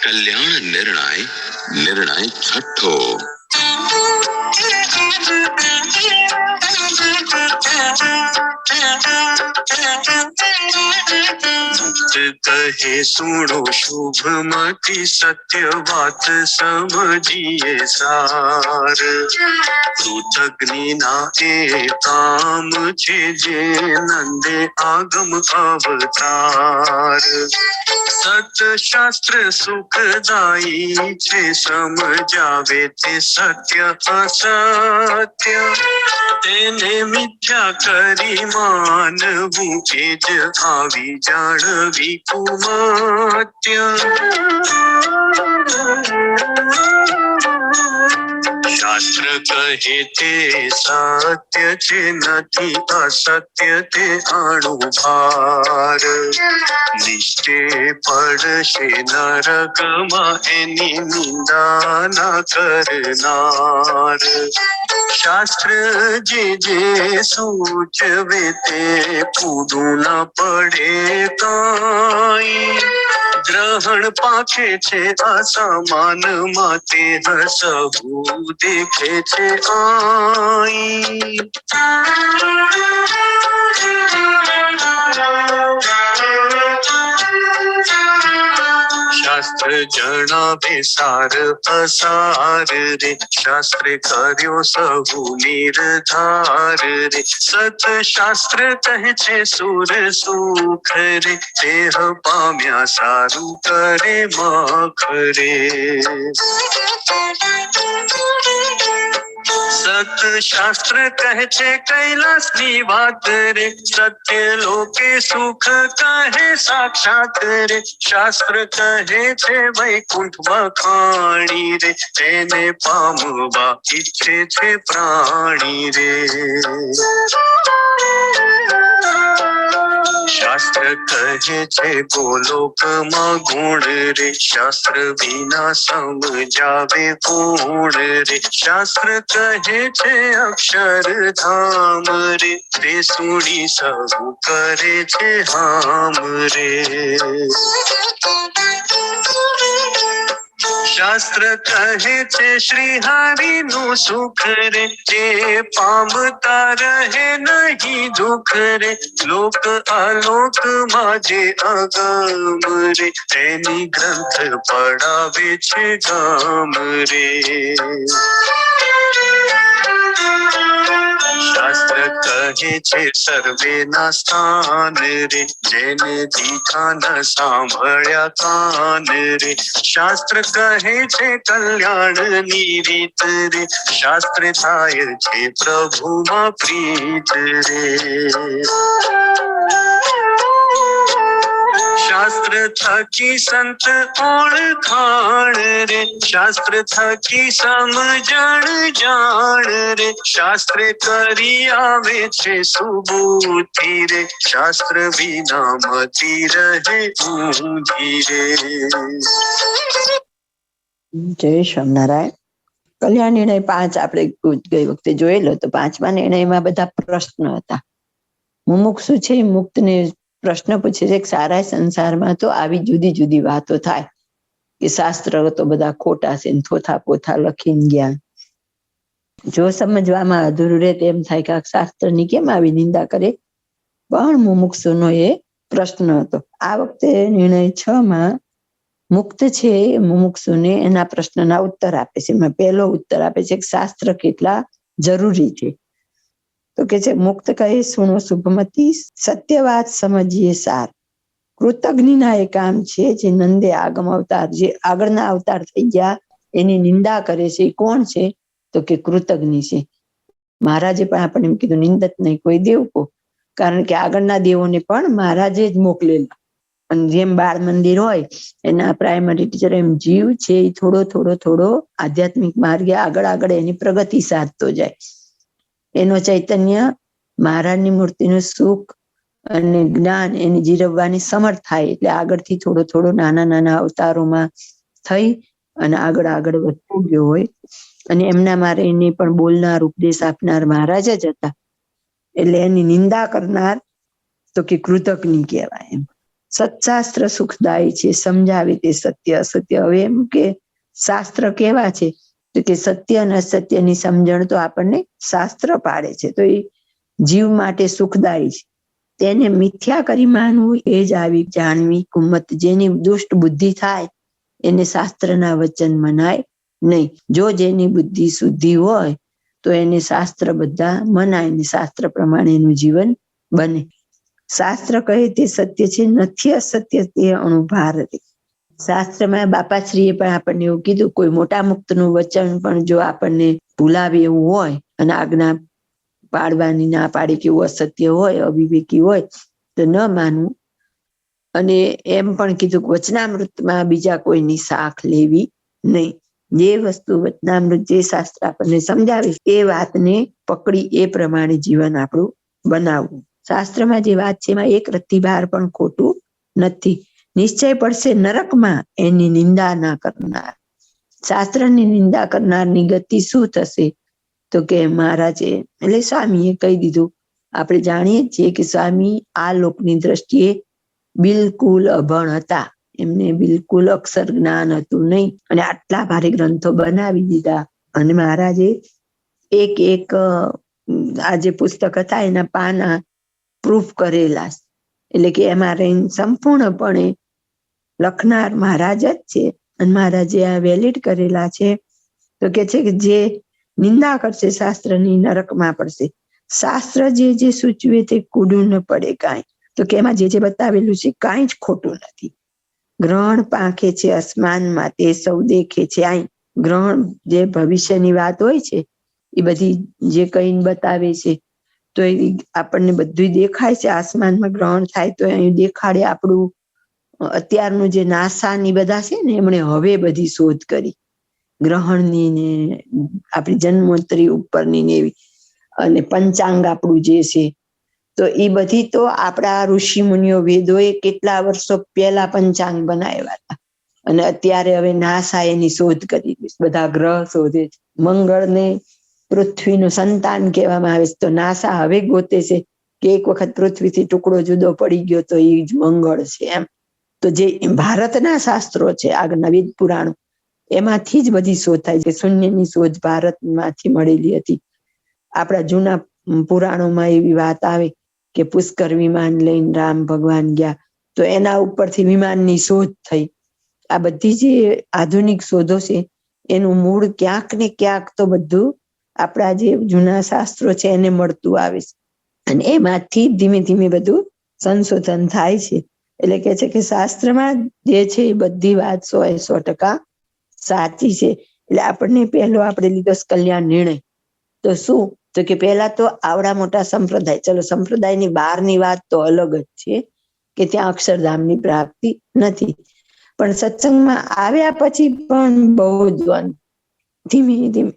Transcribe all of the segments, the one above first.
કલ્યાણ નિર્ણય છઠ્ઠો. કહે સુણો શુભમતી સત્ય વાત સમજીએ સાર. કૃતજ્ઞ ના એ કામ છે જે નંદે આગમ અવતાર. સત શાસ્ત્ર સુખદાયી છે સમજાવે તે સત્ય અસત્ય. તેને મિથ્યા કરી માનવું એ જ આવી જાણવી કુમત્ય. શાસ્ત્ર કહે તે સત્ય છે નથી અસત્ય તે અણુભાર. નિશ્ચય પડશે નરકમાં એની નિંદા ના કરનાર. શાસ્ત્ર જે સૂચવે તે પૂરું ન પડે કાંઈ. ગ્રહણ પાકે છે અસમાન માતે હસવું દેખે છે આઈ. શાસ્ત્ર જણાવે સાર અસાર રે. શાસ્ત્રે કર્યો સહુ નિર્ધાર રે. સત શાસ્ત્ર કહે છે સુર સુખ રે. દેહ પામ્યા સારું કરે માખ રે. સત શાસ્ત્ર કહે છે કૈલાસ ની વાત રે. સત્ય લોકે સુખ કહે સાક્ષાત રે. શાસ્ત્ર કહે છે વૈકુંઠ વખાણી રે. તેને પામવા ઈચ્છે છે પ્રાણી રે. શાસ્ત્ર કહે છે ગોલોકમાં ગુણ રે. શાસ્ત્ર વિના સમજાવે પૂર્ણ રે. શાસ્ત્ર કહે છે અક્ષરધામ રે. તે સુણી સહુ કરે છે હામ રે. શાસ્ત્ર કહે છે શ્રી હરિ નું સુખ રે. જે પામતા રહે નહીં દુઃખ રે. લોક આલોક માં જે અગમ રે. તેની ગ્રંથ પડાવે છે ગામ રે. શાસ્ત્ર કહે છે સર્વે ના સ્થાન રે. જેને દીઠા ન સાંભળ્યા કાન રે. શાસ્ત્ર કહે છે કલ્યાણ ની રીત રે. શાસ્ત્ર થાય છે પ્રભુમાં પ્રીત રે. શાસ્ત્ર થકી સંત ઓળખાણ રે. શાસ્ત્ર થકી સમજણ જાણ રે. શાસ્ત્ર કરી આવે છે સુબુદ્ધિ રે. શાસ્ત્ર વિના મતી રહે ઊંધી રે. જય સ્વામિનારાયણ. કલ્યાણ નિર્ણય 5 આપણે ગઈ વખતે જોયેલો તો 5મા નિર્ણયમાં બધા પ્રશ્ન હતા. મુમુક્ષુ છે મુક્ત ને પ્રશ્ન પૂછે છે કે સારા સંસારમાં તો આવી જુદી જુદી વાતો થાય કે શાસ્ત્ર તો બધા ખોટા છે, થોથા પોથા લખીને ગયા. જો સમજવામાં અધૂરું રહે તેમ થાય કે આ શાસ્ત્રની કેમ આવી નિંદા કરે. પણ મુમુક્ષુનો એ પ્રશ્ન હતો. આ વખતે નિર્ણય 6માં મુક્ત છે મુમુક્ષુને એના પ્રશ્નના ઉત્તર આપે છે. એમાં પહેલો ઉત્તર આપે છે કે શાસ્ત્ર કેટલા જરૂરી છે. તો કે છે મુક્ત કહે સુણો શુભમતી સત્ય વાત સમજીએ સાર. કૃતજ્ઞના એ કામ છે જે નંદે આગમ અવતાર, જે આગળના અવતાર થઈ ગયા એની નિંદા કરે છે. એ કોણ છે? તો કે કૃતજ્ઞ છે. મહારાજે પણ આપણને એમ કીધું નિંદત નહીં કોઈ દેવ કો. કારણ કે આગળના દેવોને પણ મહારાજે જ મોકલેલા. અને જેમ બાળ મંદિર હોય એના પ્રાઇમરી ટીચર, એમ જીવ છે એ થોડો થોડો થોડો આધ્યાત્મિક માર્ગે આગળ એની પ્રગતિ સાધતો જાય. એનો ચૈતન્ય મહારાજની મૂર્તિનું સુખ અને જ્ઞાન એની જીરવવાની સમર્થ થાય. એટલે આગળથી થોડો થોડો નાના નાના અવતારોમાં થઈ અને આગળ વધતો ગયો હોય. અને એમના મારે એને પણ બોલનાર ઉપદેશ આપનાર મહારાજ જ હતા. એટલે એની નિંદા કરનાર તો કે કૃતજ્ઞ કહેવાય. એમ સત્શાસ્ત્ર સુખદાયી છે, સમજાવે તે સત્ય અસત્ય. હવે એમ કે શાસ્ત્ર કેવા છે, તો કે સત્ય અને અસત્યની સમજણ તો આપણને શાસ્ત્ર પાડે છે, તો એ જીવ માટે સુખદાયી છે. તેને મિથ્યા કરી માનવું એ જ આવી જાણવી કુમત. જેની દુષ્ટ બુદ્ધિ થાય એને શાસ્ત્રના વચન મનાય નહીં. જો જેની બુદ્ધિ શુદ્ધિ હોય તો એને શાસ્ત્ર બધા મનાય ને શાસ્ત્ર પ્રમાણે એનું જીવન બને. શાસ્ત્ર કહે તે સત્ય છે, નથી અસત્ય તે અણુભાર. શાસ્ત્રમાં બાપાશ્રીએ પણ આપણને એવું કીધું, કોઈ મોટા મુક્તનું વચન પણ જો આપણને ભૂલાવે એવું હોય અને આજ્ઞા પાડવાની ના પાડે કે એવું અસત્ય હોય, અવિવેકી હોય તો ન માનવું. અને એમ પણ કીધું કે વચનામૃતમાં બીજા કોઈની સાખ લેવી નહીં. જે વસ્તુ વચનામૃત જે શાસ્ત્ર આપણને સમજાવે એ વાતને પકડી એ પ્રમાણે જીવન આપણું બનાવવું. શાસ્ત્રમાં જે વાત છે એમાં એક રત્તી બહાર પણ ખોટું નથી. નિશ્ચય પડશે નરકમાં એની નિંદા ના કરનાર. શાસ્ત્રની નિંદા કરનારની ગતિ શું થશે, તો કે મહારાજે એટલે સ્વામીએ કહી દીધું. આપણે જાણીએ છીએ કે સ્વામી આ લોકની દ્રષ્ટિએ બિલકુલ અભણ હતા, એમને બિલકુલ અક્ષર જ્ઞાન હતું નહીં, અને આટલા ભારે ગ્રંથો બનાવી દીધા. અને મહારાજે એક એક આ જે પુસ્તક હતા એના પાના પ્રૂફ કરેલા, એટલે કે એમાં રહીને સંપૂર્ણપણે લખનાર મહારાજ જ છે. અને મહારાજે આ વેલિડ કરેલા છે. તો કે છે કે જે નિંદા કરશે શાસ્ત્રની નરકમાં પડશે. શાસ્ત્ર જે સૂચવે તે કૂડું ન પડે કાંઈ. તો કે એમાં જે બતાવેલું છે કાંઈ જ ખોટું નથી. ગ્રહણ પાંખે છે આસમાનમાં તે સૌ દેખે છે. આઈ ગ્રહણ જે ભવિષ્યની વાત હોય છે એ બધી જે કઈ બતાવે છે તો એ આપણને બધું દેખાય છે. આસમાનમાં ગ્રહણ થાય તો અહીં દેખાડે. આપણું અત્યારનું જે નાસા ની બધા છે ને એમણે હવે બધી શોધ કરી ગ્રહણની ને આપણી જન્મોત્તરી ઉપરની ને એવી, અને પંચાંગ આપણું જે છે તો એ બધી તો આપણા ઋષિ મુનિઓ વેદોએ કેટલા વર્ષો પહેલા પંચાંગ બનાવ્યા હતા. અને અત્યારે હવે નાસા એની શોધ કરી, બધા ગ્રહ શોધે છે. મંગળને પૃથ્વીનું સંતાન કહેવામાં આવે છે, તો નાસા હવે ગોતે છે કે એક વખત પૃથ્વીથી ટુકડો જુદો પડી ગયો તો એ જ મંગળ છે એમ. તો જે ભારતના શાસ્ત્રો છે આગળના વેદ પુરાણો એમાંથી જ બધી શોધ થાય છે. શૂન્યની શોધ ભારતમાંથી મળેલી હતી. આપણા જૂના પુરાણોમાં એવી વાત આવે કે પુષ્કર વિમાન લઈને રામ ભગવાન ગયા તો એના ઉપરથી વિમાનની શોધ થઈ. આ બધી જે આધુનિક શોધો છે એનું મૂળ ક્યાંક ને ક્યાંક તો બધું આપણા જે જૂના શાસ્ત્રો છે એને મળતું આવે છે, અને એમાંથી ધીમે ધીમે બધું સંશોધન થાય છે. એટલે કે છે કે શાસ્ત્રમાં જે છે એ બધી વાત 100% સાચી છે. એટલે આપણને પહેલો આપણે લીધો કલ્યાણ નિર્ણય. તો શું, તો કે પહેલા તો આવડા મોટા સંપ્રદાય, ચલો સંપ્રદાયની બહારની વાત તો અલગ જ છે કે ત્યાં અક્ષરધામની પ્રાપ્તિ નથી, પણ સત્સંગમાં આવ્યા પછી પણ બહુ જ ધીમે ધીમે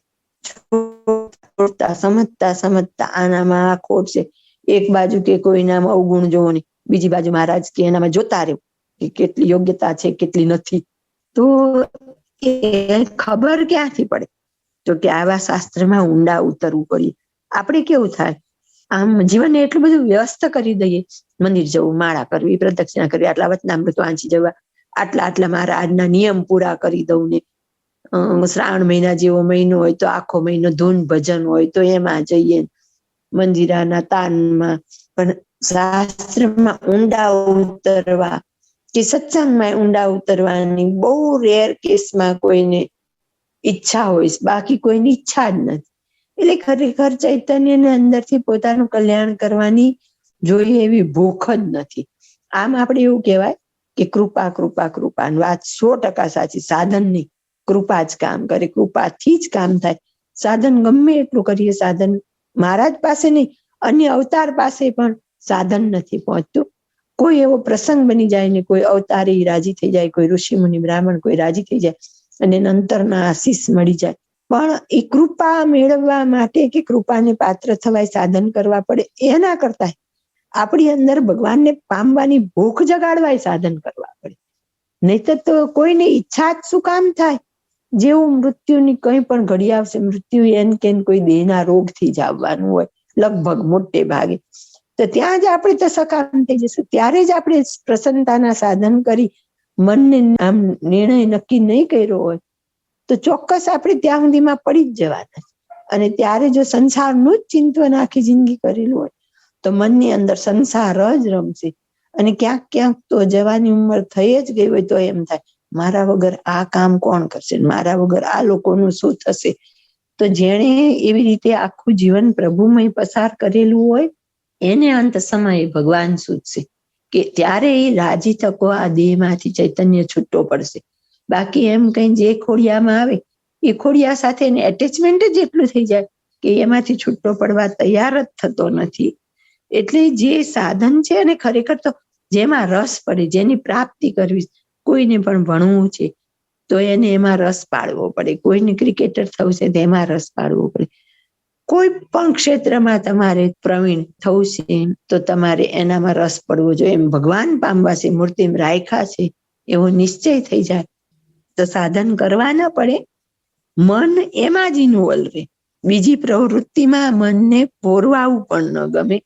સમજતા આનામાં આ ખોટ છે. એક બાજુ કે કોઈનામાં અવગુણ જોવો નહીં, બીજી બાજુ મહારાજ કે એનામાં જોતા રહેવું કે કેટલી યોગ્યતા છે કેટલી નથી. તો એ ખબર ક્યાંથી પડે, તો કે આવા શાસ્ત્રમાં ઊંડા ઉતરવું પડે. આપણે કેવું થાય, આમ જીવનને એટલું બધું વ્યસ્ત કરી દઈએ, મંદિર જવું, માળા કરવી, પ્રદક્ષિણા કરવી, આટલા વચનામૃત વાંચી જવા, આટલા મારા આજના નિયમ પૂરા કરી દઉં ને શ્રાવણ મહિના જેવો મહિનો હોય તો આખો મહિનો ધૂન ભજન હોય તો એમાં જઈએ, મંજીરાના તાનમાં. પણ શાસ્ત્રમાં ઊંડા ઉતરવા કે સત્સંગમાં ઊંડા ઉતરવાની બહુ રેર કેસમાં કોઈને ઈચ્છા હોય, બાકી કોઈની ઈચ્છા જ નથી. એટલે ખરેખર ચૈતન્યને અંદરથી પોતાનું કલ્યાણ કરવાની જોઈએ એવી ભૂખ જ નથી. આમ આપણે એવું કહેવાય કે કૃપા કૃપા કૃપા, વાત 100% સાચી. સાધન નહીં, કૃપા જ કામ કરે, કૃપાથી જ કામ થાય. સાધન ગમે એટલું કરીએ, સાધન મહારાજ પાસે નહીં, અન્ય અવતાર પાસે પણ સાધન નથી પહોંચતું. કોઈ એવો પ્રસંગ બની જાય ને કોઈ અવતારી રાજી થઈ જાય, કોઈ ઋષિ મુનિ બ્રાહ્મણ કોઈ રાજી થઈ જાય અને અંતરના આશીષ મળી જાય. પણ એ કૃપા મેળવવા માટે કે કૃપાને પાત્ર થવાય સાધન કરવા પડે, એના કરતા આપણી અંદર ભગવાનને પામવાની ભૂખ જગાડવાય સાધન કરવા પડે. નહીતર તો કોઈને ઈચ્છા જ શું કામ થાય? જેવું મૃત્યુની કંઈ પણ ઘડી આવશે, મૃત્યુ એન કે કોઈ દેહના રોગથી જ આવવાનું હોય લગભગ મોટે ભાગે. તો ત્યાં જ આપણે તો સકામ થઈ જશું. ત્યારે જ આપણે પ્રસન્નતાના સાધન કરી મનને આમ નિર્ણય નક્કી નહીં કર્યો હોય તો ચોક્કસ આપણે ત્યાં સુધીમાં પડી જ જવાના. અને ત્યારે જો સંસારનું જ ચિંતન આખી જિંદગી કરેલું હોય તો મનની અંદર સંસાર જ રમશે. અને ક્યાંક ક્યાંક તો જવાની ઉંમર થઈ જ ગઈ હોય તો એમ થાય મારા વગર આ કામ કોણ કરશે, મારા વગર આ લોકોનું શું થશે. તો જેણે એવી રીતે આખું જીવન પ્રભુમય પસાર કરેલું હોય એને અંત સમયે ભગવાન સૂચશે કે ત્યારે એ રાજી થકો આ દેહમાંથી ચૈતન્ય છૂટો પડશે. બાકી એમ કઈ જે ખોડિયામાં આવે એ ખોડિયા સાથે એટેચમેન્ટ જ એટલું થઈ જાય કે એમાંથી છૂટો પડવા તૈયાર જ થતો નથી. એટલે જે સાધન છે અને ખરેખર તો જેમાં રસ પડે, જેની પ્રાપ્તિ કરવી, કોઈને પણ ભણવું છે તો એને એમાં રસ પાડવો પડે, કોઈને ક્રિકેટર થવું છે તો એમાં રસ પાડવો પડે, કોઈ પણ ક્ષેત્રમાં તમારે પ્રવીણ થવું છે તો તમારે એનામાં રસ પડવો જોઈએ. એમ ભગવાન પામવા છે, મૂર્તિમાં રાખ્યા છે એવો નિશ્ચય થઈ જાય તો સાધન કરવા ન પડે. મન એમાં જ ઇન્વોલ્વ રહે, બીજી પ્રવૃત્તિમાં મનને પોરવાવું પણ ન ગમે.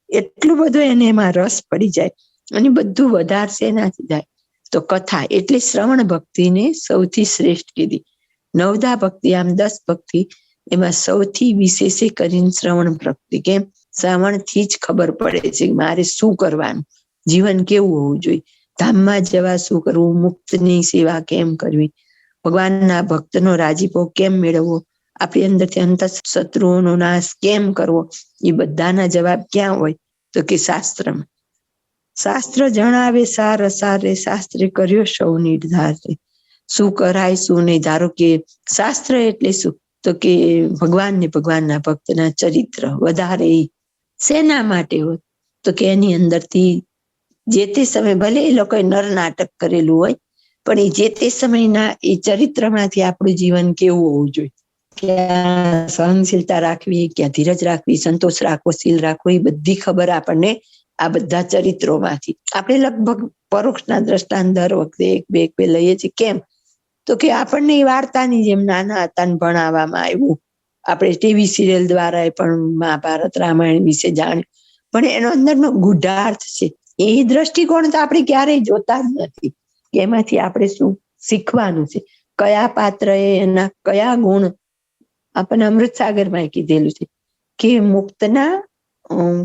એટલું બધું એને એમાં રસ પડી જાય અને બધું વધારશે એનાથી જાય તો કથા. એટલે શ્રવણ ભક્તિને સૌથી શ્રેષ્ઠ કીધી. 9 ભક્તિ, આમ 10 ભક્તિ, એમાં સૌથી વિશેષ કરીને શ્રવણ ભક્તિ. કેમ? શ્રવણથી જ ખબર પડે છે મારે શું કરવાનું, જીવન કેવું હોવું જોઈએ, ધામમાં જવા શું કરવું, મુક્તની સેવા કેમ કરવી, ભગવાનના ભક્તનો રાજીપો કેમ મેળવવો, આપણી અંદરથી અંત શત્રુઓનો નાશ કેમ કરવો, એ બધાના જવાબ ક્યાં હોય તો કે શાસ્ત્રમાં. શાસ્ત્ર જણાવે સાર અસારે, શાસ્ત્રે કર્યો સૌ નિર્ધાર. શું કરાય શું નહીં. ધારો કે શાસ્ત્ર એટલે શું તો કે ભગવાન ને ભગવાનના ભક્તના ચરિત્ર વધારે શેના માટે હોય તો કે એની અંદરથી જે તે સમય ભલે એ લોકોએ નર નાટક કરેલું હોય પણ એ જે તે સમયના એ ચરિત્રમાંથી આપણું જીવન કેવું હોવું જોઈએ, ક્યાં સહનશીલતા રાખવી, ક્યાં ધીરજ રાખવી, સંતોષ રાખવો, શીલ રાખવો, એ બધી ખબર આપણને આ બધા ચરિત્રોમાંથી. આપણે લગભગ પરોક્ષના દ્રષ્ટાંત દર વખતે 1-2 લઈએ છીએ. કેમ તો કે આપણને એ વાર્તાની જેમ નાના હતા ભણાવવામાં આવ્યું, આપણે ટીવી સિરિયલ દ્વારા પણ મહાભારત રામાયણ વિશે જાણ્યું, પણ એનો અંદરનો ગૂઢાર્થ છે એ દ્રષ્ટિકોણ તો આપણે ક્યારેય જોતા જ નથી કે એમાંથી આપણે શું શીખવાનું છે, કયા પાત્રએ એના કયા ગુણ. આપણને અમૃતસાગરમાં કીધેલું છે કે મુક્તના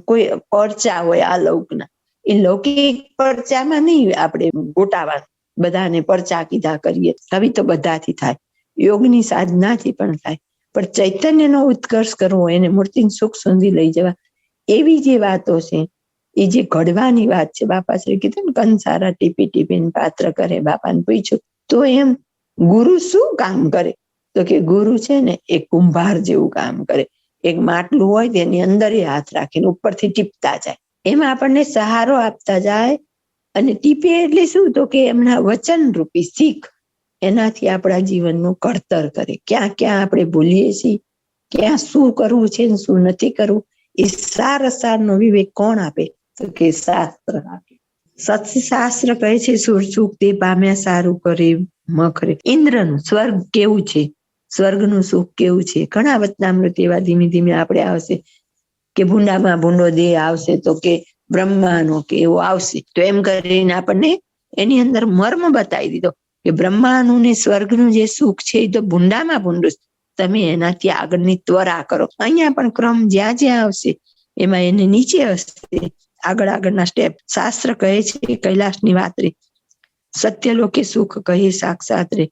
કોઈ પરચા હોય આલૌકના, એ લૌકિક પરચામાં નહીં આપણે ગોટાવાનું, બધાને પરચા કીધા કરીએ હવે તો બધાથી થાય, યોગની સાધનાથી પણ થાય, પણ ચૈતન્યનો ઉત્કર્ષ કરવો, એને મૂર્તિનું સુખ સુધી લઈ જવા, એવી જે વાતો છે એ જે ઘડવાની વાત છે. બાપા શ્રી કીધું ને કંસારા ટીપી ટીપીને પાત્ર કરે. બાપાને પૂછ્યું તો એમ ગુરુ શું કામ કરે તો કે ગુરુ છે ને એ કુંભાર જેવું કામ કરે. એક માટલું હોય તેની અંદર હાથ રાખીને ઉપરથી ટીપતા જાય, એમાં આપણને સહારો આપતા જાય. અને ટીપે એટલે શું તો કે એમના વચન રૂપી શીખ, એનાથી આપણા જીવનનું ઘડતર કરે. ક્યાં ક્યાં આપણે ભૂલીએ છીએ, ક્યાં શું કરવું છે ને શું નથી કરવું, એ સારનો વિવેક કોણ આપે તો કે શાસ્ત્ર આપે. સત્શાસ્ત્ર કહે છે સુર સુખ તે પામ્યા સારું કરે મખરે. ઇન્દ્રનું સ્વર્ગ કેવું છે, સ્વર્ગનું સુખ કેવું છે, ઘણા વચનામૃત એવા ધીમે ધીમે આપણે આવશે કે ભૂંડામાં ભૂંડો દેહ આવશે તો કે બ્રહ્માનો કે એવો આવશે. તો એમ કરીને આપણને એની અંદર મર્મ બતાવી દીધો કે બ્રહ્માનું ને સ્વર્ગનું જે સુખ છે એ તો ભૂંડામાં ભૂંડું, તમે એનાથી આગળની ત્વરા કરો. અહીંયા પણ ક્રમ જ્યાં જ્યાં આવશે એમાં એને નીચે હશે, આગળના સ્ટેપ. શાસ્ત્ર કહે છે કૈલાસની વાત રે, સત્ય લોકે સુખ કહે સાક્ષાત રે.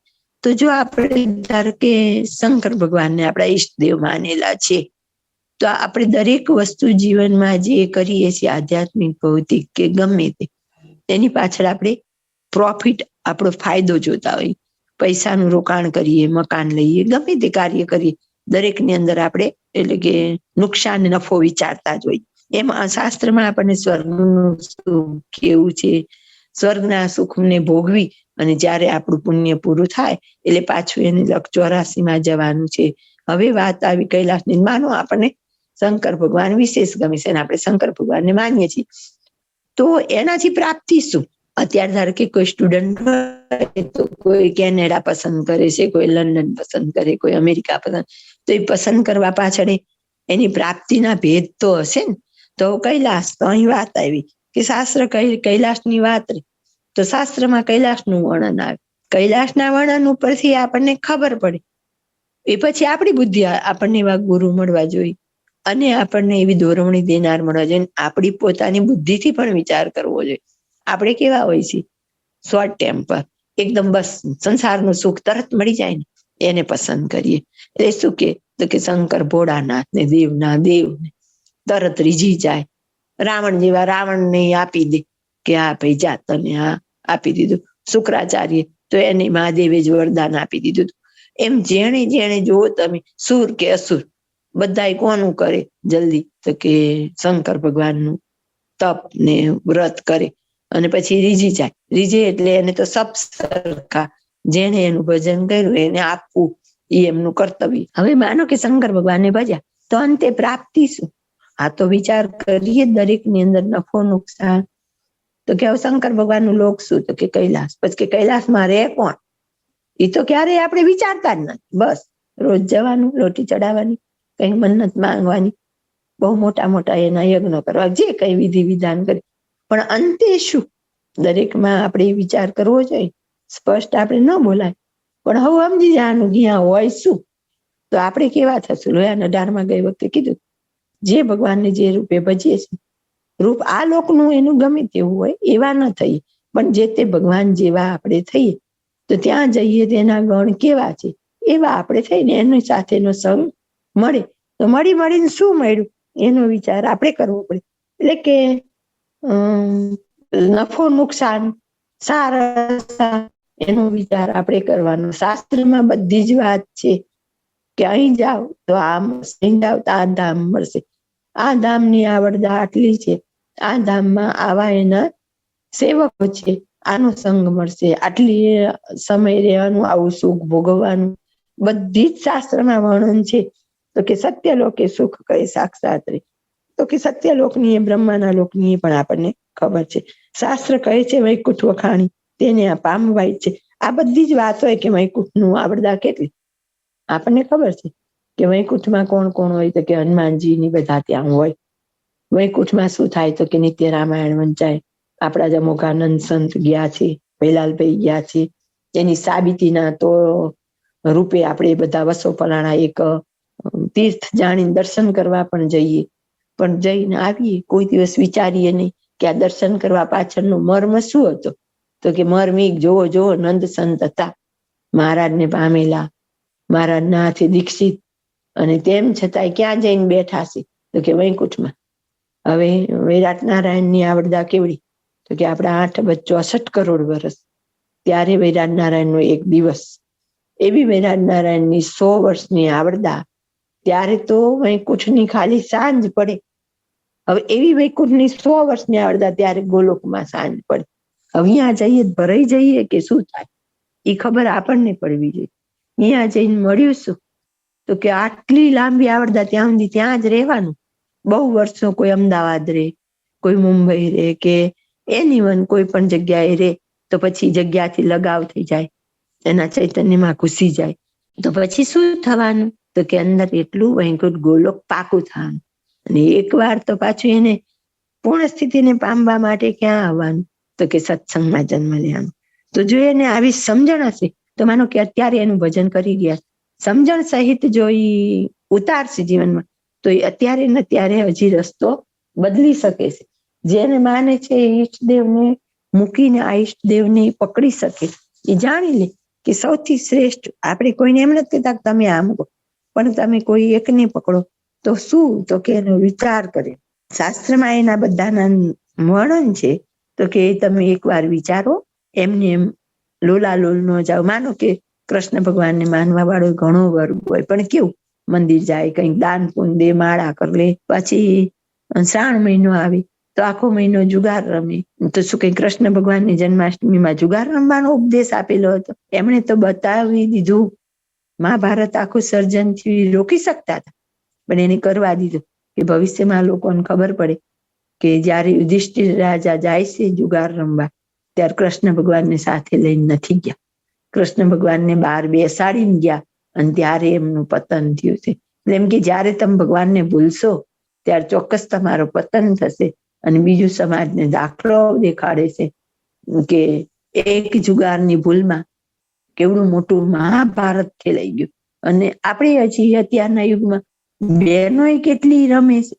તો જો આપણે ધારો કે શંકર ભગવાનને આપણા ઈષ્ટદેવ માનેલા છે તો આપણે દરેક વસ્તુ જીવનમાં જે કરીએ છીએ આધ્યાત્મિક ભૌતિક કે ગમે તે, એની પાછળ આપણે પ્રોફિટ, આપણો ફાયદો જોતા હોય. પૈસાનું રોકાણ કરીએ, મકાન લઈએ, ગમે તે કાર્ય કરીએ, દરેકની અંદર આપણે એટલે કે નુકસાન નફો વિચારતા જ હોય. એમાં શાસ્ત્રમાં આપણને સ્વર્ગનું સુખ કેવું છે, સ્વર્ગના સુખને ભોગવી અને જયારે આપણું પુણ્ય પૂરું થાય એટલે પાછું એને 84માં જવાનું છે. હવે વાત આવી કૈલાસની. માનો આપણને શંકર ભગવાન વિશેષ ગમે છે અને આપણે શંકર ભગવાનને માનીએ છીએ તો એનાથી પ્રાપ્તિ શું? અત્યારે ધારો કે કોઈ સ્ટુડન્ટ હોય તો કોઈ કેનેડા પસંદ કરે છે, કોઈ લંડન પસંદ કરે, કોઈ અમેરિકા પસંદ, તો એ પસંદ કરવા પાછળ એની પ્રાપ્તિના ભેદ તો હશે ને. તો કૈલાસ, તો અહીં વાત આવી કે શાસ્ત્ર કૈલાસની વાત રહી તો શાસ્ત્રમાં કૈલાસનું વર્ણન આવે. કૈલાસના વર્ણન ઉપરથી આપણને ખબર પડે, એ પછી આપણી બુદ્ધિ આપણને એવા ગુરુ મળવા જોઈએ અને આપણને એવી દોરવણી દેનાર મળવા જોઈએ. આપણી પોતાની બુદ્ધિથી પણ વિચાર કરવો જોઈએ. આપણે કેવા હોય છે, શોર્ટ ટેમ્પર, એકદમ બસ સંસારનું સુખ તરત મળી જાય ને એને પસંદ કરીએ. એટલે શું કે શંકર ભોળાનાથ ને દેવના દેવ તરત રીઝી જાય. રાવણ જેવા રાવણને આપી દે કે આ ભાઈ જા તને આ આપી દીધું. શુક્રાચાર્ય તો એને મહાદેવે જ વરદાન આપી દીધું. એમ જેણે જેણે જોવો તમે, સુર કે અસુર, બધા કોનું કરે જલ્દી? તો કે શંકર ભગવાનનું તપ ને વ્રત કરે અને પછી રીઝી જાય. રીઝે એટલે એને તો સબ સરખા, જેને એનું ભજન કર્યું એને આપવું એ એમનું કર્તવ્ય. હવે માનો કે શંકર ભગવાનને ભજ્યા તો અંતે પ્રાપ્તિ શું? આ તો વિચાર કરીએ દરેક ની અંદર નફો નુકસાન. તો કે શંકર ભગવાનનું લોક શું? તો કે કૈલાસ. પછી કે કૈલાસમાં રહે કોણ? એ તો ક્યારેય આપણે વિચારતા જ નથી. બસ રોજ જવાનું, રોટી ચડાવવાની, કઈ મન્નત માંગવાની, બહુ મોટા મોટા એના યજ્ઞ કરવા, જે કઈ વિધિ વિધાન કરે. પણ અંતે શું? દરેકમાં આપણે વિચાર કરવો જોઈએ. સ્પષ્ટ આપણે ન બોલાય પણ હવે સમજી જવાનું જ્યાં હોય શું. તો આપણે કેવા થશું? લોયા 18માં ગઈ વખતે કીધું, જે ભગવાનને જે રૂપે ભજીએ છીએ, રૂપ આ લોકનું એનું ગમે તેવું હોય એવા ન થઈએ, પણ જે તે ભગવાન જેવા આપણે થઈએ તો ત્યાં જઈએ તેના ગણ કેવા છે એવા આપણે થઈને એની સાથેનો સંગ મળે તો મળીને શું મળ્યું એનો વિચાર આપણે કરવો પડે. એટલે કે નફો નુકસાન, સારા એનો વિચાર આપણે કરવાનો. શાસ્ત્રમાં બધી જ વાત છે કે અહીં જાઓ તો આમ, અહીં જાઓ તો આ ધામ મળશે, આ ધામની આવડતા આટલી છે, આ ધામમાં આવા એના સેવકો છે, આનો સંગ મળશે, આટલી સમય રહેવાનું, આવું સુખ ભોગવવાનું, બધી જ શાસ્ત્રમાં વર્ણન છે. તો કે સત્યલોકે સુખ કહે સાક્ષાત રે. તો કે સત્યલોકની એ બ્રહ્માના લોકની પણ આપણને ખબર છે. શાસ્ત્ર કહે છે વૈકુંઠ વખાણી તેને આ પામવાય છે. આ બધી જ વાત હોય કે વૈકુંઠનું આવડતા કેટલી આપણને ખબર છે કે વૈકુંઠમાં કોણ કોણ હોય? તો કે હનુમાનજી ની બધા ત્યાં હોય. વૈકુંઠમાં શું થાય? તો કે નિત્ય રામાયણ વંચાય. આપણા જમોગાનંદ સંત ગયા છે, ભૈલાલભાઈ ગયા છે, એની સાબિતીના તો રૂપે આપણે બધા વસોપરાણા એક તીર્થ જાણીને દર્શન કરવા પણ જઈએ, પણ જઈને આવીએ કોઈ દિવસ વિચારીએ નહીં કે આ દર્શન કરવા પાછળનો મર્મ શું હતો? તો કે મર્મિક જોવો નંદ સંત હતા, મહારાજને પામેલા, મહારાજના હાથે દીક્ષિત, અને તેમ છતાંય ક્યાં જઈને બેઠા છે? તો કે વૈકુંઠમાં. હવે વિરાટ નારાયણની આવડતા કેવડી? તો કે આપણા 8 કરોડ વર્ષ, ત્યારે વિરાટ નારાયણનો એક દિવસ. એવી વિરાટ નારાયણની 100 વર્ષની આવડતા, ત્યારે તો વૈકુંઠની ખાલી સાંજ પડે. હવે એવી વૈકુંઠની 100 વર્ષની આવડતા, ત્યારે ગોલોકમાં સાંજ પડે. હવે અહીંયા જઈએ ભરાઈ જઈએ કે શું થાય? એ ખબર આપણને પડવી જોઈએ. અહીંયા જઈને મળ્યું શું? તો કે આટલી લાંબી આવડતા ત્યાં સુધી ત્યાં જ રહેવાનું. બહુ વર્ષો કોઈ અમદાવાદ રહે, કોઈ મુંબઈ રહે, કે એનીવન કોઈ પણ જગ્યાએ રહે તો પછી જગ્યાથી લગાવ થઈ જાય, એના ચૈતન્યમાં ઘૂસી જાય તો પછી શું થવાનું? તો કે અંદર એટલું વૈકુંઠ ગોલોક પાકું થવાનું. અને એકવાર તો પાછું એને પૂર્ણ સ્થિતિને પામવા માટે ક્યાં આવવાનું? તો કે સત્સંગમાં જન્મ લેવાનું. તો જો એને આવી સમજણ હશે તો માનો કે અત્યારે એનું ભજન કરી ગયા, સમજણ સહિત જો એ ઉતારશે જીવનમાં તો એ અત્યારે ને ત્યારે હજી રસ્તો બદલી શકે છે. જેને માને છે એ ઈષ્ટદેવને મૂકીને આ ઈષ્ટદેવને પકડી શકે, એ જાણી લે કે સૌથી શ્રેષ્ઠ. આપણે કોઈને એમ નથી કહેતા તમે આમ કહો, પણ તમે કોઈ એકને પકડો તો શું? તો કે એનો વિચાર કરે. શાસ્ત્રમાં એના બધાના વર્ણન છે. તો કે તમે એકવાર વિચારો, એમને એમ લોલાલોલ ન જાઓ. માનો કે કૃષ્ણ ભગવાનને માનવા વાળો ઘણો વર્ગ હોય, પણ કેવું મંદિર જાય, કંઈક દાન પુણ્ય દે, માળા કરી લે, પછી શ્રાવણ મહિનો આવે તો આખો મહિનો જુગાર રમે. તો શું કઈ કૃષ્ણ ભગવાનની જન્માષ્ટમીમાં જુગાર રમવાનો ઉપદેશ આપેલો હતો? એમણે તો બતાવી દીધું. મહાભારત આખું સર્જન થી રોકી શકતા હતા, પણ એને કરવા દીધું કે ભવિષ્યમાં લોકોને ખબર પડે કે જયારે યુધિષ્ઠિર રાજા જાય છે જુગાર રમવા, ત્યારે કૃષ્ણ ભગવાનને સાથે લઈને નથી ગયા. કૃષ્ણ ભગવાનને બહાર બેસાડીને ગયા અને ત્યારે એમનું પતન થયું છે. એમ કે જયારે તમે ભગવાનને ભૂલશો ત્યારે ચોક્કસ તમારો પતન થશે. અને બીજું સમાજને દાખલો દેખાડે છે કે એક જુગારની ભૂલમાં કેવડું મોટું મહાભારત ખેલાઈ ગયું. અને આપણે હજી અત્યારના યુગમાં બહેનોય કેટલી રમે છે.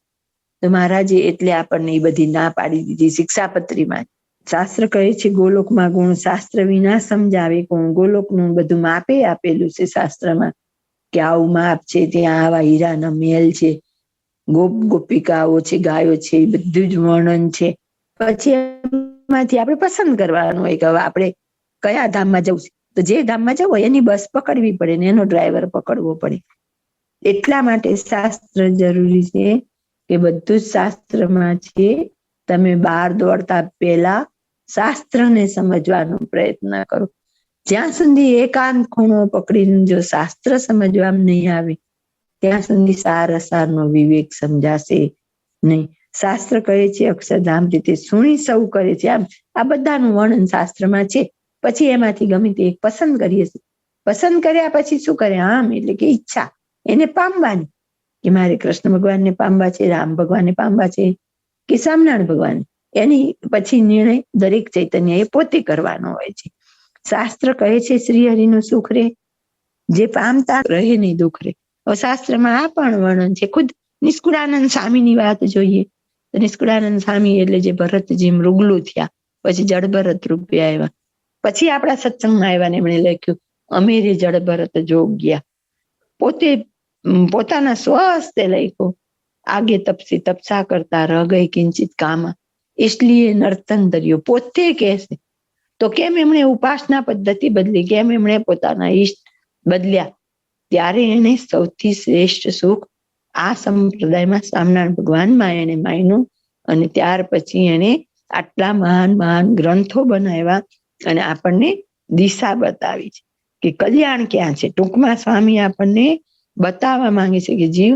તો મહારાજે એટલે આપણને એ બધી ના પાડી દીધી શિક્ષાપત્રીમાં. શાસ્ત્ર કહે છે ગોલોકમાં ગુણ, શાસ્ત્ર વિના સમજાવે કોણ. ગોલોકનું બધું માપે આપેલું છે શાસ્ત્રમાં કે આવું માપ છે, ત્યાં આવા હીરાના મેલ છે, ગોપ ગોપિકાઓ છે, ગાયો છે, એ બધું જ વર્ણન છે. પછી એમાંથી આપણે પસંદ કરવાનું હોય કે હવે આપણે કયા ધામમાં જવું છે. તો જે ધામમાં જવું હોય એની બસ પકડવી પડે ને એનો ડ્રાઈવર પકડવો પડે. એટલા માટે શાસ્ત્ર જરૂરી છે કે બધું જ શાસ્ત્રમાં છે. તમે બહાર દોડતા પહેલા શાસ્ત્રને સમજવાનો પ્રયત્ન કરો. જ્યાં સુધી એકાંત ખૂણો પકડીને જો શાસ્ત્ર સમજવામાં નહીં આવે ત્યાં સુધી સાર અસારનો વિવેક સમજાશે નહીં. શાસ્ત્ર કહે છે અક્ષરધામ રીતે સુણી સૌ કરે છે. આ બધાનું વર્ણન શાસ્ત્રમાં છે. પછી એમાંથી ગમે તે એક પસંદ કરીએ છીએ. પસંદ કર્યા પછી શું કરે? આમ એટલે કે ઈચ્છા એને પામવાની કે મારે કૃષ્ણ ભગવાનને પામવા છે, રામ ભગવાનને પામવા છે કે સ્વામિનારાયણ ભગવાન. એની પછી નિર્ણય દરેક ચૈતન્ય એ પોતે કરવાનો હોય છે. શાસ્ત્ર કહે છે શ્રી હરિનું સુખ રે, જે પામતા રહે નહીં દુઃખ રે. શાસ્ત્રમાં આ પણ વર્ણન છે. ખુદ નિષ્કુળાનંદ સ્વામીની વાત જોઈએ તો નિષ્કુળાનંદ સ્વામી એટલે જે ભરતજી મૃગલું થયા, પછી જડ ભરત રૂપે આવ્યા, પછી આપણા સત્સંગમાં આવ્યા ને એમણે લખ્યું અમેરે જડ ભરત જોગ્યા. પોતે પોતાના સ્વહસ્તે લખ્યો આગે તપસી તપસા કરતા રહ ગઈ કિંચિત કામા, इसलिए નર્તન ધર્યો. પોતે કહે છે તો કેમ એમણે ઉપાસના પદ્ધતિ બદલી, કેમ એમણે પોતાના ઈષ્ટ બદલ્યા? ત્યારે એને સૌથી શ્રેષ્ઠ સુખ આ સંપ્રદાયમાં સ્વામિનારાયણ ભગવાનમાં એને માન્યું. અને ત્યાર પછી એને આટલા મહાન મહાન ગ્રંથો બનાવ્યા અને આપણને દિશા બતાવી છે કે કલ્યાણ ક્યાં છે. ટૂંકમાં સ્વામી આપણને બતાવવા માંગે છે કે જીવ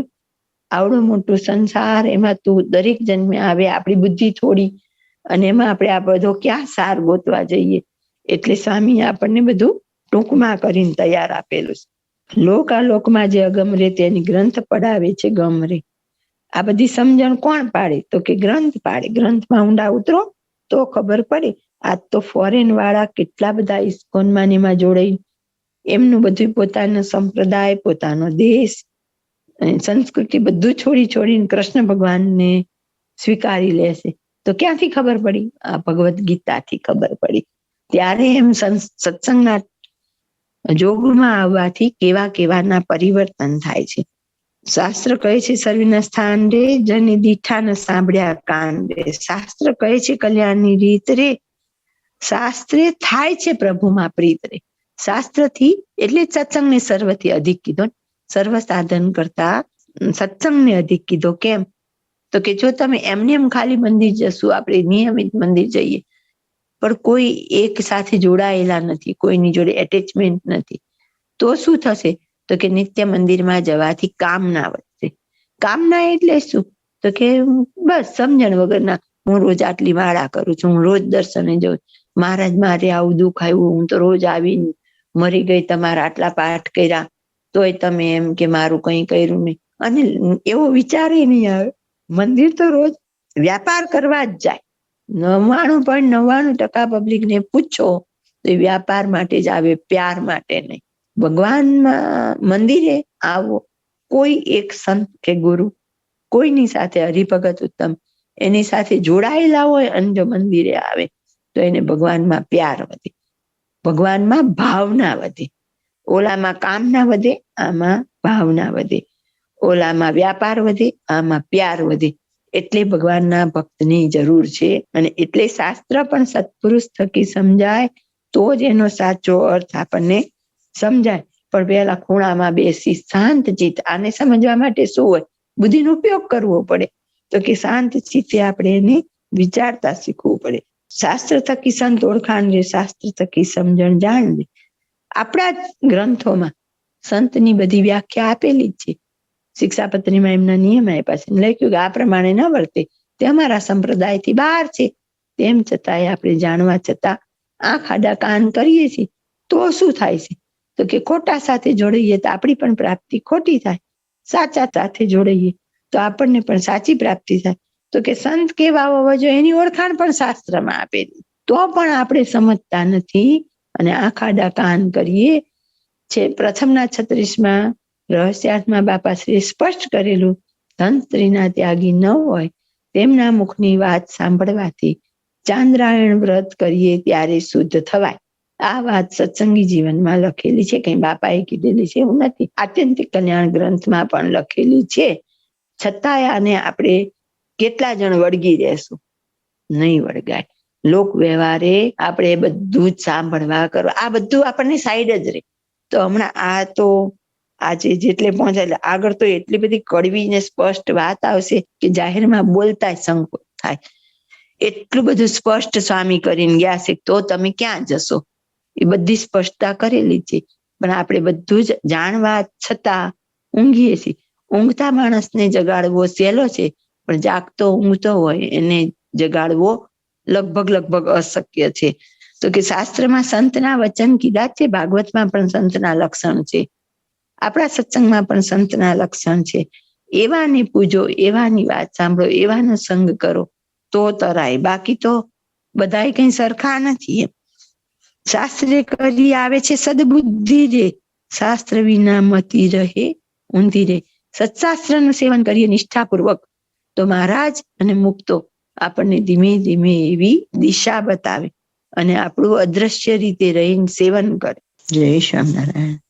આવડો મોટો સંસાર, એમાં તું દરેક જન્મે આવે, આપણી બુદ્ધિ થોડી, અને એમાં આપણે આ બધો ક્યાં સાર ગોતવા જઈએ. એટલે સ્વામી આપણને બધું ટૂંકમાં કરીને તૈયાર આપેલું છે. લોકાલોકમાં જે અગમ રે તેની ગ્રંથ પડાવે છે ગમ રે. આ બધી સમજણ કોણ પાડે? તો કે ગ્રંથ પાડે. ગ્રંથમાં ઊંડા ઉતરો તો ખબર પડે. આજ તો ફોરેન વાળા કેટલા બધા ઇસ્કોનમાં એમાં જોડાઈ એમનું બધું પોતાનો સંપ્રદાય, પોતાનો દેશ, સંસ્કૃતિ બધું છોડીને કૃષ્ણ ભગવાનને સ્વીકારી લેશે. તો ક્યાંથી ખબર પડી? આ ભગવદ્ ગીતાથી ખબર પડી. ત્યારે એમ સત્સંગના જોગમાં આવવાથી કેવા કેવાના પરિવર્તન થાય છે. શાસ્ત્ર કહે છે સર્વના સ્થાન રે, જની દીઠા ન સાંભળ્યા કાન રે. શાસ્ત્ર કહે છે કલ્યાણની રીત રે. શાસ્ત્રે થાય છે પ્રભુમાં પ્રીત રે. શાસ્ત્રથી એટલે સત્સંગને સર્વથી અધિક કીધો. સર્વ સાધન કરતા સત્સંગને અધિક કીધો. કેમ? તો કે જો તમે એમને એમ ખાલી મંદિર જશું, આપણે નિયમિત મંદિર જઈએ પણ કોઈ એક સાથે જોડાયેલા નથી, કોઈની જોડે એટેચમેન્ટ નથી, તો શું થશે? તો કે નિત્ય મંદિરમાં જવાથી કામના વધશે. કામના એટલે શું? તો કે બસ સમજણ વગરના, હું રોજ આટલી માળા કરું છું, હું રોજ દર્શને જાઉં, મહારાજ મારે આવું દુઃખ આવ્યું, હું તો રોજ આવીને મરી ગઈ, તમારા આટલા પાઠ કર્યા તોય તમે એમ કે મારું કઈ કર્યું નહીં. અને એવો વિચાર નહીં આવે. મંદિર તો રોજ વ્યાપાર કરવા જ જાય. 99.99% પબ્લિકને પૂછો તો વ્યાપાર માટે જ આવે, પ્યાર માટે નહીં. ભગવાનમાં મંદિરે આવો, કોઈ એક સંત કે ગુરુ કોઈની સાથે હરિભગત ઉત્તમ એની સાથે જોડાયેલા હોય અને જો મંદિરે આવે તો એને ભગવાનમાં પ્યાર વધે, ભગવાનમાં ભાવના વધે. ઓલામાં કામના વધે, આમાં ભાવના વધે. ઓલામાં વ્યાપાર વધે, આમાં પ્યાર વધે. એટલે ભગવાનના ભક્તની જરૂર છે. અને એટલે શાસ્ત્ર પણ સત્પુરુષ થકી સમજાય તો જ એનો સાચો અર્થ આપણને સમજાય. પણ પેલા ખૂણામાં બેસી શાંત ચિત્ત, આને સમજવા માટે શું હોય? બુદ્ધિનો ઉપયોગ કરવો પડે. તો કે શાંત ચિત્તે આપણે એને વિચારતા શીખવું પડે. શાસ્ત્ર થકી સંત ઓળખાણ રે, શાસ્ત્ર થકી સમજણ જાણ રે. આપણા જ ગ્રંથોમાં સંતની બધી વ્યાખ્યા આપેલી જ છે. શિક્ષાપત્રીમાં એમના નિયમ આપ્યા છે, લખ્યું કે આ પ્રમાણે ન વર્તે તે અમારા સંપ્રદાયથી બહાર છે. તેમ છતાંય આપણે જાણવા છતાં આંખ આડા કાન કરીએ છીએ. તો શું થાય છે? તો કે ખોટા સાથે જોડાઈએ તો આપણી પણ પ્રાપ્તિ ખોટી થાય, સાચા સાથે જોડાઈએ તો આપણને પણ સાચી પ્રાપ્તિ થાય. તો કે સંત કેવા હોવા જોઈએ એની ઓળખાણ પણ શાસ્ત્રમાં આપેલી, તો પણ આપણે સમજતા નથી અને આંખ આડા કાન કરીએ છે. પ્રથમના 36માં રહસ્યાર્થમાં બાપાશ્રીએ સ્પષ્ટ કરેલું, ધન સ્ત્રીના ત્યાગી ન હોય તેમના મુખની વાત સાંભળવાથી ચાંદ્રાયણ વ્રત કરીએ ત્યારે શુદ્ધ થવાય. આ વાત સત્સંગી જીવનમાં લખેલી છે, કઈ બાપાએ કીધેલી છે એવું નથી. આત્યંતિક કલ્યાણ ગ્રંથમાં પણ લખેલી છે. છતાંય આને આપણે કેટલા જણ વળગી રહેશું? નહીં વળગાય. લોક વ્યવહારે આપણે બધું જ સાંભળવા કરવા, આ બધું આપણને સાઈડ જ રહે. તો હમણાં આ તો આજે જેટલે પહોંચાય આગળ તો એટલી બધી કડવી ને સ્પષ્ટ વાત આવશે કે જાહેરમાં બોલતા સંકોચ થાય. એટલું બધું સ્પષ્ટ સ્વામી કરીને ગયા છે, તો તમે ક્યાં જશો? એ બધી સ્પષ્ટતા કરેલી છે, પણ આપણે બધું જ જાણવા છતાં ઊંઘીએ છીએ. ઊંઘતા માણસને જગાડવો સહેલો છે, પણ જાગતો ઊંઘતો હોય એને જગાડવો લગભગ અશક્ય છે. તો કે શાસ્ત્રમાં સંતના વચન કીધા છે, ભાગવતમાં પણ સંતના લક્ષણ છે, આપણા સત્સંગમાં પણ સંતના લક્ષણ છે. એવાને પૂજો, એવાની વાત સાંભળો, એવાનો સંગ કરો તો તરાય. બાકી તો બધાય કઈ સરખા નથી. એમ શાસ્ત્રે કરી આવે છે સદબુદ્ધિ રે, શાસ્ત્ર વિના મતી રહે ઊંધી રે. સત્શાસ્ત્રનું સેવન કરીએ નિષ્ઠાપૂર્વક તો મહારાજ અને મુક્તો આપણને ધીમે ધીમે એવી દિશા બતાવે અને આપણું અદ્રશ્ય રીતે રહીને સેવન કરે. જય સ્વામિનારાયણ.